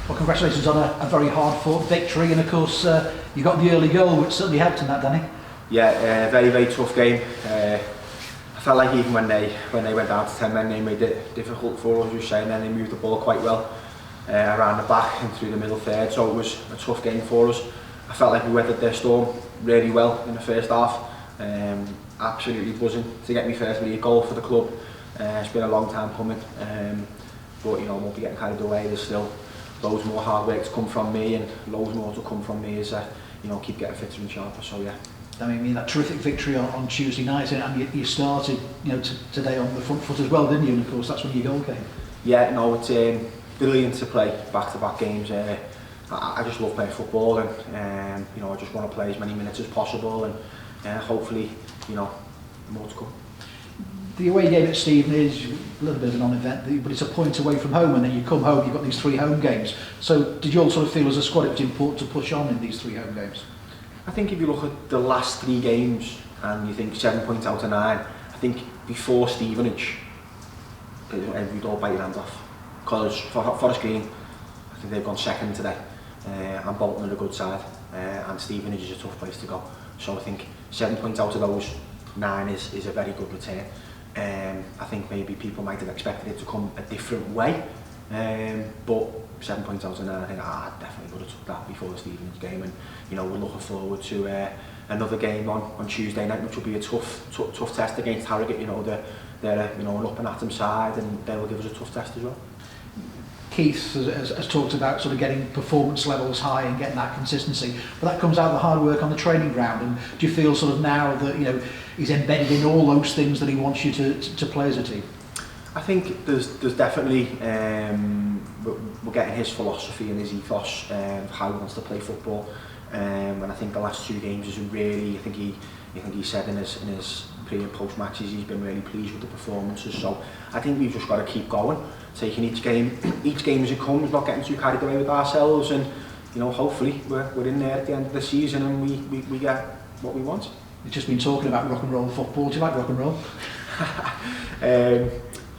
Well, congratulations on a very hard-fought victory, and of course you got the early goal, which certainly helped in that, Danny. Yeah, very tough game. I felt like even when they went down to 10 men, they made it difficult for us, as you were saying, then they moved the ball quite well around the back and through the middle third, so it was a tough game for us. I felt like we weathered their storm really well in the first half. Absolutely buzzing to get my first league goal for the club. It's been a long time coming, but you know, I won't be getting carried away. There's still loads more hard work to come from me, and loads more to come from me as you know, keep getting fitter and sharper. So yeah. I mean, that terrific victory on Tuesday night, and you started, you know, today on the front foot as well, didn't you? And of course, that's when your goal came. Yeah, no, it's brilliant to play back-to-back games. I just love playing football, and you know, I just want to play as many minutes as possible, and hopefully, you know, more to come. The away game at Stephen is a little bit of a non-event, but it's a point away from home, and then you come home, you've got these 3 home games. So did you all sort of feel as a squad it was important to push on in these 3 home games? I think if you look at the last 3 games and you think 7 points out of 9, I think before Stevenage, we'd all bite your hand off. Because Forest Green, I think they've gone second today, and Bolton are a good side, and Stevenage is a tough place to go. So I think 7 points out of those 9 is a very good return. I think maybe people might have expected it to come a different way, but 7 points out of 9, I think I definitely would have took that before the Stevenage game, and you know, we're looking forward to another game on Tuesday night, which will be a tough test against Harrogate. You know, they're you know, an up and at 'em side, and they will give us a tough test as well. Keith has talked about sort of getting performance levels high and getting that consistency, but that comes out of the hard work on the training ground. And do you feel sort of now that, you know, he's embedded in all those things that he wants you to play as a team? I think there's definitely we're getting his philosophy and his ethos of how he wants to play football, and I think the last 2 games is really, I think he said in his pre and post matches he's been really pleased with the performances. So I think we've just got to keep going, taking each game as it comes, not getting too carried away with ourselves, and you know, hopefully we're in there at the end of the season and we get what we want. You've just been talking about rock and roll football. Do you like rock and roll?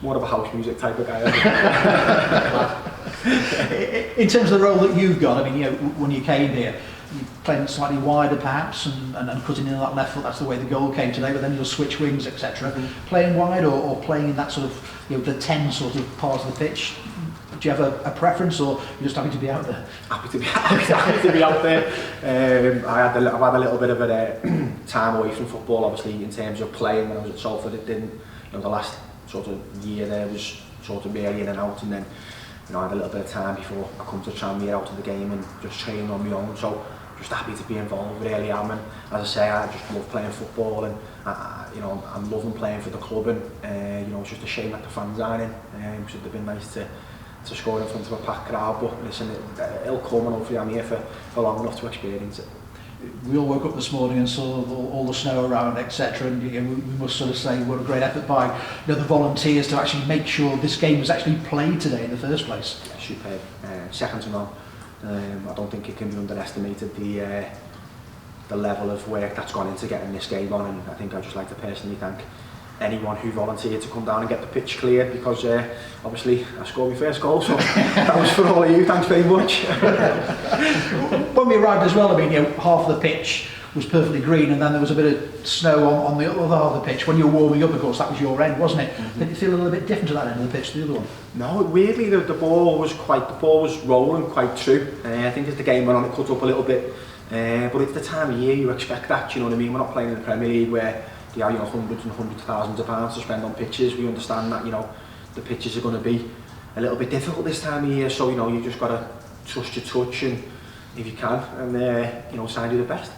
More of a house music type of guy. In terms of the role that you've got, I mean, you know, when you came here, you're playing slightly wider perhaps and cutting in that left foot. That's the way the goal came today, but then you'll switch wings, etc. Playing wide or playing in that sort of, you know, the 10 sort of part of the pitch, do you have a preference, or you're just happy to be out there? Happy to be out there. I've had a little bit of a time away from football, obviously, in terms of playing. When I was at Salford, it didn't, you know, the last sort of year there was sort of really in and out, and then, you know, I had a little bit of time before I come to Tranmere out of the game and just training on my own. So just happy to be involved, really am. And as I say, I just love playing football, and you know, I'm loving playing for the club, and you know, it's just a shame that the fans aren't in. It should have been nice to score in front of a packed crowd, but listen, it'll come, and hopefully I'm here for long enough to experience it. We all woke up this morning and saw all the snow around, etc. And you know, we must sort of say what a great effort by, you know, the volunteers to actually make sure this game was actually played today in the first place. Yeah, superb. Second to none. I don't think it can be underestimated the level of work that's gone into getting this game on, and I think I'd just like to personally thank anyone who volunteered to come down and get the pitch cleared, because obviously I scored my first goal, so that was for all of you. Thanks very much. When we arrived as well, I mean, you know, half of the pitch was perfectly green, and then there was a bit of snow on the other half of the pitch. When you were warming up, of course, that was your end, wasn't it? Did it feel a little bit different to that end of the pitch to the other one? No, weirdly the ball was rolling quite true. I think as the game went on, it cut up a little bit, but it's the time of year you expect that. You know what I mean? We're not playing in the Premier League where you know, hundreds and hundreds of thousands of pounds to spend on pitches. We understand that, you know, the pitches are going to be a little bit difficult this time of year, so you know, you just got to trust your touch, and if you can, and you know, sign you the best.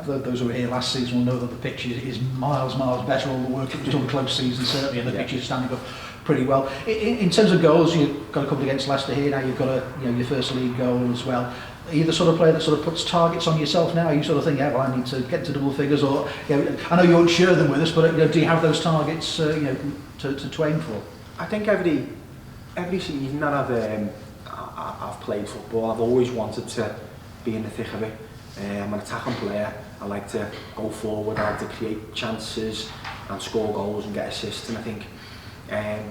Those who were here last season will know that the pitch is miles better. All the work that was done close season, certainly, and the pitch is standing up pretty well. In terms of goals, you've got a couple against Leicester here. Now you've got your first league goal as well. Are you the sort of player that sort of puts targets on yourself now? Are you sort of think, yeah, well, I need to get to double figures, or you know, I know you won't share them with us, but you know, do you have those targets, you know, to aim for? I think every season that I've played football, I've always wanted to be in the thick of it. I'm an attacking player. I like to go forward. I like to create chances and score goals and get assists. And I think,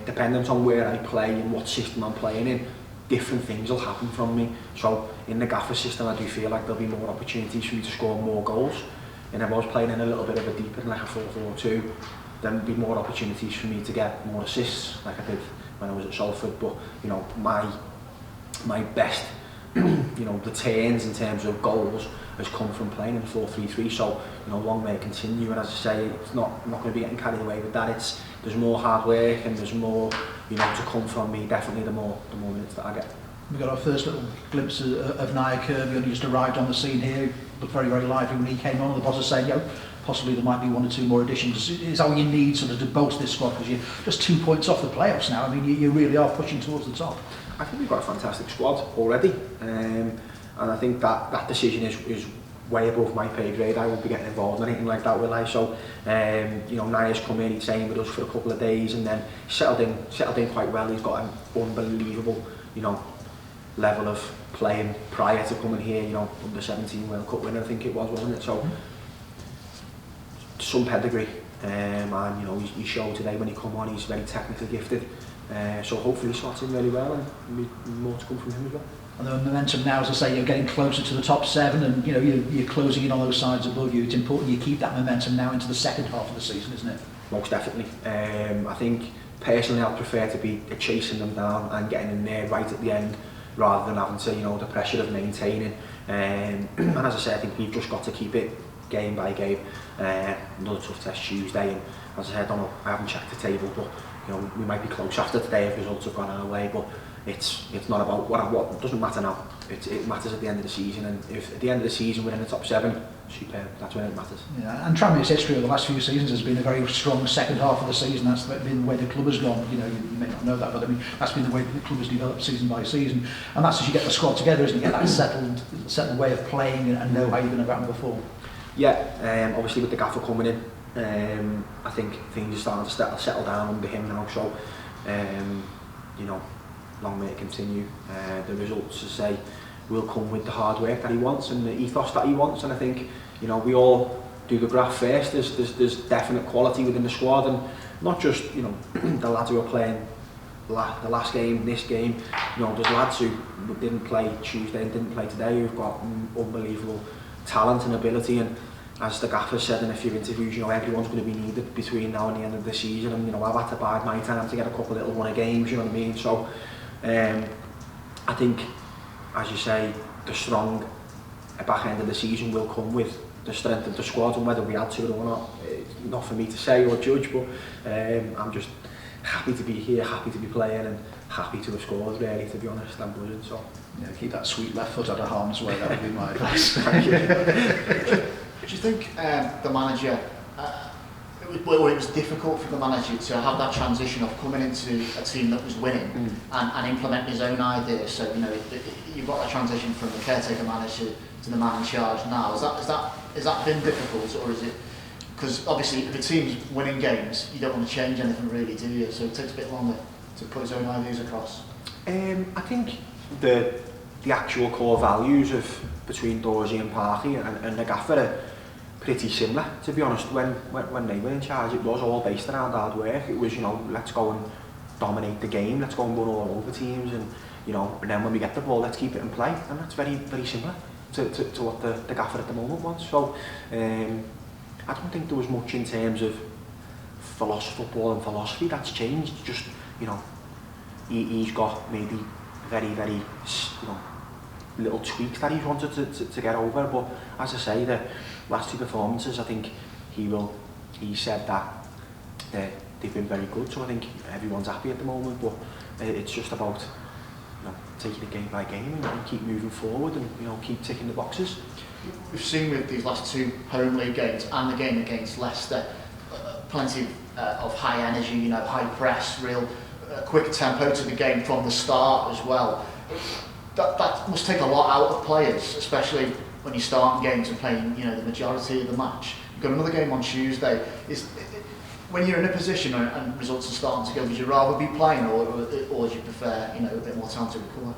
dependent on where I play and what system I'm playing in, different things will happen from me. So in the gaffer system, I do feel like there'll be more opportunities for me to score more goals. And if I was playing in a little bit of a deeper, like a 4-4-2, then there'd be more opportunities for me to get more assists, like I did when I was at Salford. But you know, my best returns in terms of goals has come from playing in 4-3-3. So you know, long may it continue. And as I say, it's not I'm not going to be getting carried away with that. There's more hard work and there's more to come from me. Definitely, the more minutes that I get. We got our first little glimpse of Nia Kirby. Only just arrived on the scene here. Looked very, very lively when he came on. The boss is saying, possibly there might be 1 or 2 more additions. Is that what you need sort of to bolster this squad? Because you're just 2 points off the playoffs now. I mean, you really are pushing towards the top. I think we've got a fantastic squad already, and I think that decision is way above my pay grade. I won't be getting involved in anything like that, will I? So, Nia's come in, he's staying with us for a couple of days, and then settled in quite well. He's got an unbelievable, level of playing prior to coming here. Under 17 World Cup winner, I think it was, wasn't it? So, some pedigree, and he showed today when he come on. He's very technically gifted. So hopefully he slots in really well, and more to come from him as well. And the momentum now, as I say, you're getting closer to the top 7, and you're closing in on those sides above you. It's important you keep that momentum now into the second half of the season, isn't it? Most definitely. I think personally I'd prefer to be chasing them down and getting in there right at the end, rather than having to, the pressure of maintaining. And as I say, I think we've just got to keep it game by game. Another tough test Tuesday, and as I said, I haven't checked the table, but we might be close after today if results have gone our way. But it's not about what it doesn't matter now. It matters at the end of the season, and if at the end of the season we're in the top 7, superb. That's when it matters. Yeah, and Tranmere's history over the last few seasons has been a very strong second half of the season. That's been the way the club has gone. You may not know that, but I mean that's been the way the club has developed season by season. And that's as you get the squad together, isn't it? You get that settled way of playing and know how you're going to go before. Yeah, obviously with the gaffer coming in, I think things are starting to settle down under him now. So, long may it continue. The results, as I say, will come with the hard work that he wants and the ethos that he wants. And I think, we all do the graft first. There's definite quality within the squad, and not just the lads who are playing the last game, this game. There's lads who didn't play Tuesday and didn't play today who've got unbelievable talent and ability. And as the gaffer said in a few interviews, everyone's going to be needed between now and the end of the season. And I've had to bide my time to get a couple of little run of games. You know what I mean? So I think, as you say, the strong back end of the season will come with the strength of the squad, and whether we add to it or not, it's not for me to say or judge. But I'm just happy to be here, happy to be playing, and happy to have scored. Really, to be honest, I'm buzzing. So yeah, keep that sweet left foot out of harm's way. That would be my advice. Thank you. Do you think the manager, it was difficult for the manager to have that transition of coming into a team that was winning and implementing his own ideas? So you've got that transition from the caretaker manager to the man in charge now. Has that been difficult, or is it? Because obviously, if a team's winning games, you don't want to change anything, really, do you? So it takes a bit longer to put his own ideas across. I think the actual core values of between Dorsey and Parky and the gaffer are pretty similar, to be honest. When they were in charge, it was all based around hard work. It was, let's go and dominate the game, let's go and run all over teams, and and then when we get the ball, let's keep it in play. And that's very, very similar to what the gaffer at the moment wants. So I don't think there was much in terms of football and philosophy that's changed. Just he's got maybe very, very little tweaks that he's wanted to get over. But as I say, the last 2 performances, I think he said that they've been very good. So I think everyone's happy at the moment. But it's just about taking it game by game and keep moving forward and keep ticking the boxes. We've seen with these last 2 home league games and the game against Leicester, plenty of high energy, high press, real quick tempo to the game from the start as well. That must take a lot out of players, especially when you're starting games and playing, the majority of the match. You've got another game on Tuesday. When you're in a position and results are starting to go, would you rather be playing or would you prefer, a bit more time to recover?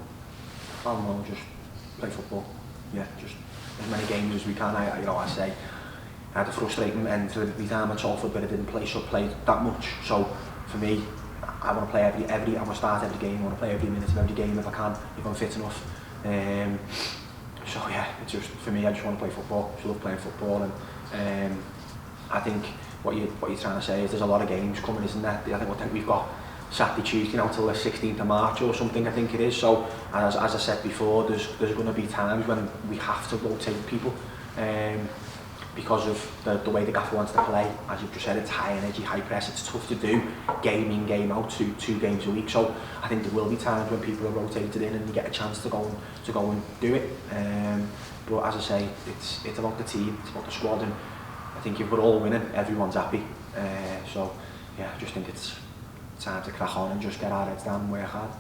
I'll just play football. Yeah, just as many games as we can. I say I had a frustrating end to the time at Salford, but I didn't play that much. So for me, I want to play I want to start every game, I want to play every minute of every game if I can, if I'm fit enough. So yeah, it's just, for me, I just want to play football. I just love playing football, and I think what you're trying to say is there's a lot of games coming, isn't there? I think we've got Saturday, Tuesday now till the 16th of March or something, I think it is. So as I said before, there's going to be times when we have to rotate people because of the way the gaffer wants to play. As you've just said, it's high energy, high press. It's tough to do game in, game out, two games a week. So I think there will be times when people are rotated in and you get a chance to go and do it. But as I say, it's about the team, it's about the squad, and I think if we're all winning, everyone's happy. So yeah, I just think it's time to crack on and just get our heads down and work hard.